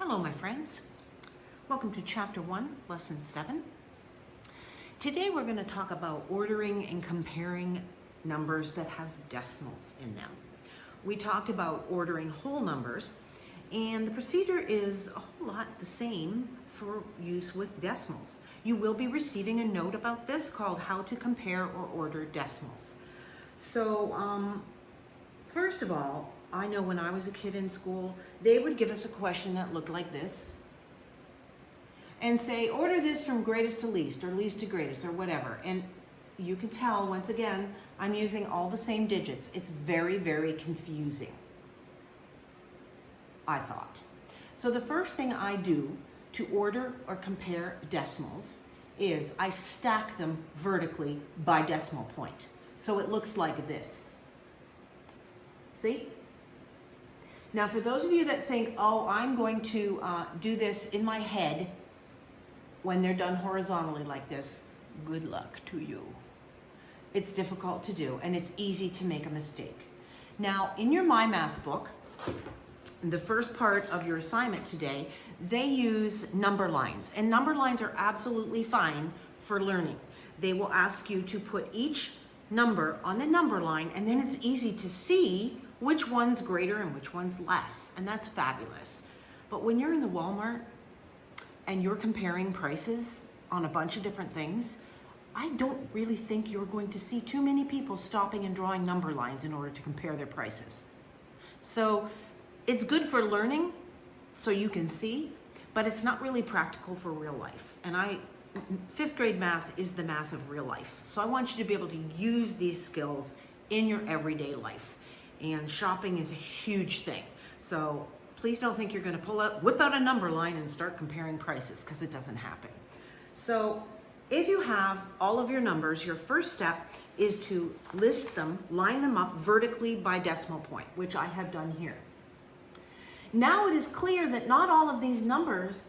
Hello, my friends. Welcome to Chapter 1, Lesson 7. Today we're going to talk about ordering and comparing numbers that have decimals in them. We talked about ordering whole numbers, and the procedure is a whole lot the same for use with decimals. You will be receiving a note about this called How to Compare or Order Decimals. So, first of all, I know when I was a kid in school, they would give us a question that looked like this and say, order this from greatest to least or least to greatest or whatever. And you can tell, once again, I'm using all the same digits. It's very, very confusing, I thought. So the first thing I do to order or compare decimals is I stack them vertically by decimal point. So it looks like this. See? Now, for those of you that think, oh, I'm going to do this in my head when they're done horizontally like this, good luck to you. It's difficult to do, and it's easy to make a mistake. Now, in your My Math book, the first part of your assignment today, they use number lines, and number lines are absolutely fine for learning. They will ask you to put each number on the number line, and then it's easy to see which one's greater and which one's less, and that's fabulous. But when you're in the Walmart and you're comparing prices on a bunch of different things, I don't really think you're going to see too many people stopping and drawing number lines in order to compare their prices. So it's good for learning so you can see, but it's not really practical for real life. And fifth grade math is the math of real life. So I want you to be able to use these skills in your everyday life. And shopping is a huge thing. So please don't think you're going to whip out a number line and start comparing prices, because it doesn't happen. So if you have all of your numbers, your first step is to list them, line them up vertically by decimal point, which I have done here. Now it is clear that not all of these numbers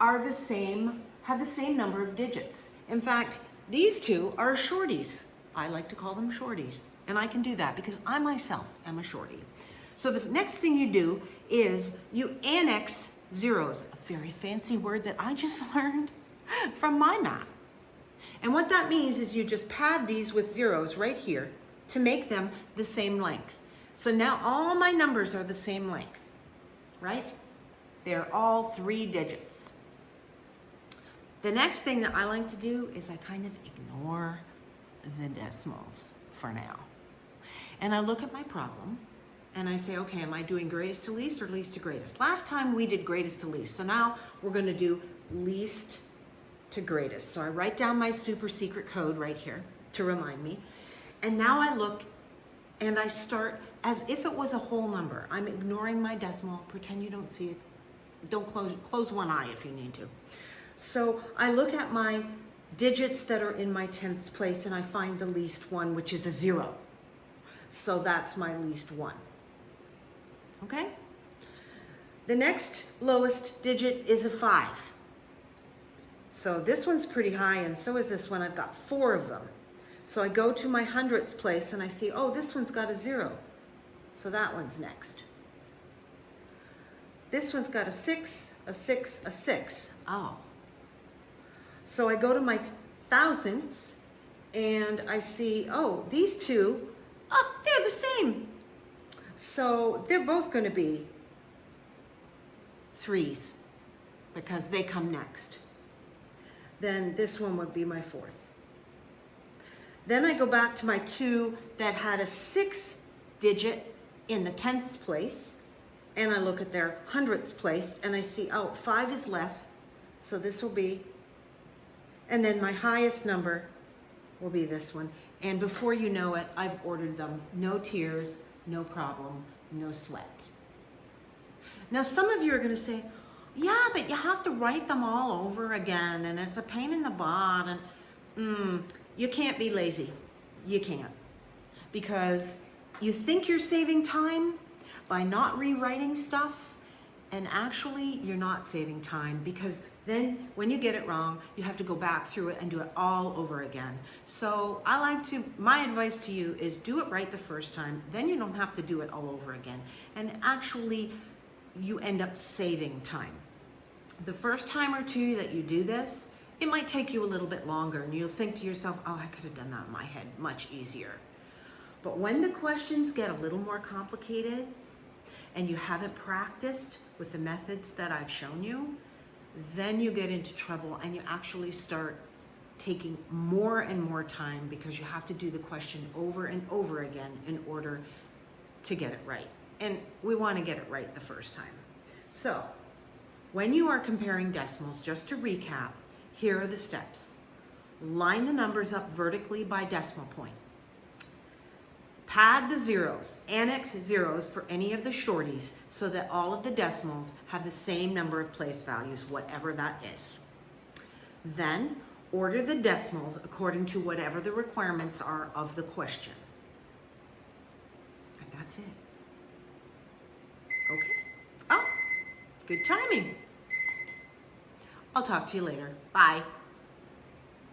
are the same, have the same number of digits. In fact, these two are shorties. I like to call them shorties. And I can do that because I myself am a shorty. So the next thing you do is you annex zeros, a very fancy word that I just learned from My Math. And what that means is you just pad these with zeros right here to make them the same length. So now all my numbers are the same length, right? They're all 3 digits. The next thing that I like to do is I kind of ignore the decimals for now. And I look at my problem and I say, okay, am I doing greatest to least or least to greatest? Last time we did greatest to least. So now we're going to do least to greatest. So I write down my super secret code right here to remind me. And now I look and I start as if it was a whole number. I'm ignoring my decimal. Pretend you don't see it. Don't close one eye if you need to. So I look at my digits that are in my 10th place and I find the least one, which is a 0. So that's my least one. Okay? The next lowest digit is a 5. So this one's pretty high, and so is this one. I've got 4 of them. So I go to my hundredths place and I see, oh, this one's got a 0. So that one's next. This one's got a 6, a 6, a 6. Oh. So I go to my thousandths and I see, oh, these two, oh, they're the same. So they're both going to be 3s because they come next. Then this one would be my 4th. Then I go back to my 2 that had a 6 digit in the 10th place, and I look at their hundredths place and I see, oh, 5 is less, so this will be, and then my highest number will be this one. And before you know it, I've ordered them. No tears, no problem, no sweat. Now, some of you are going to say, yeah, but you have to write them all over again, and it's a pain in the butt, and you can't be lazy. You can't. Because you think you're saving time by not rewriting stuff, and actually you're not saving time, because then when you get it wrong, you have to go back through it and do it all over again. So my advice to you is do it right the first time, then you don't have to do it all over again. And actually you end up saving time. The first time or two that you do this, it might take you a little bit longer and you'll think to yourself, oh, I could have done that in my head much easier. But when the questions get a little more complicated and you haven't practiced with the methods that I've shown you, then you get into trouble and you actually start taking more and more time because you have to do the question over and over again in order to get it right. And we want to get it right the first time. So when you are comparing decimals, just to recap, here are the steps. Line the numbers up vertically by decimal point. Pad the zeros, annex zeros for any of the shorties so that all of the decimals have the same number of place values, whatever that is. Then order the decimals according to whatever the requirements are of the question. And that's it. Okay. Oh, good timing. I'll talk to you later. Bye.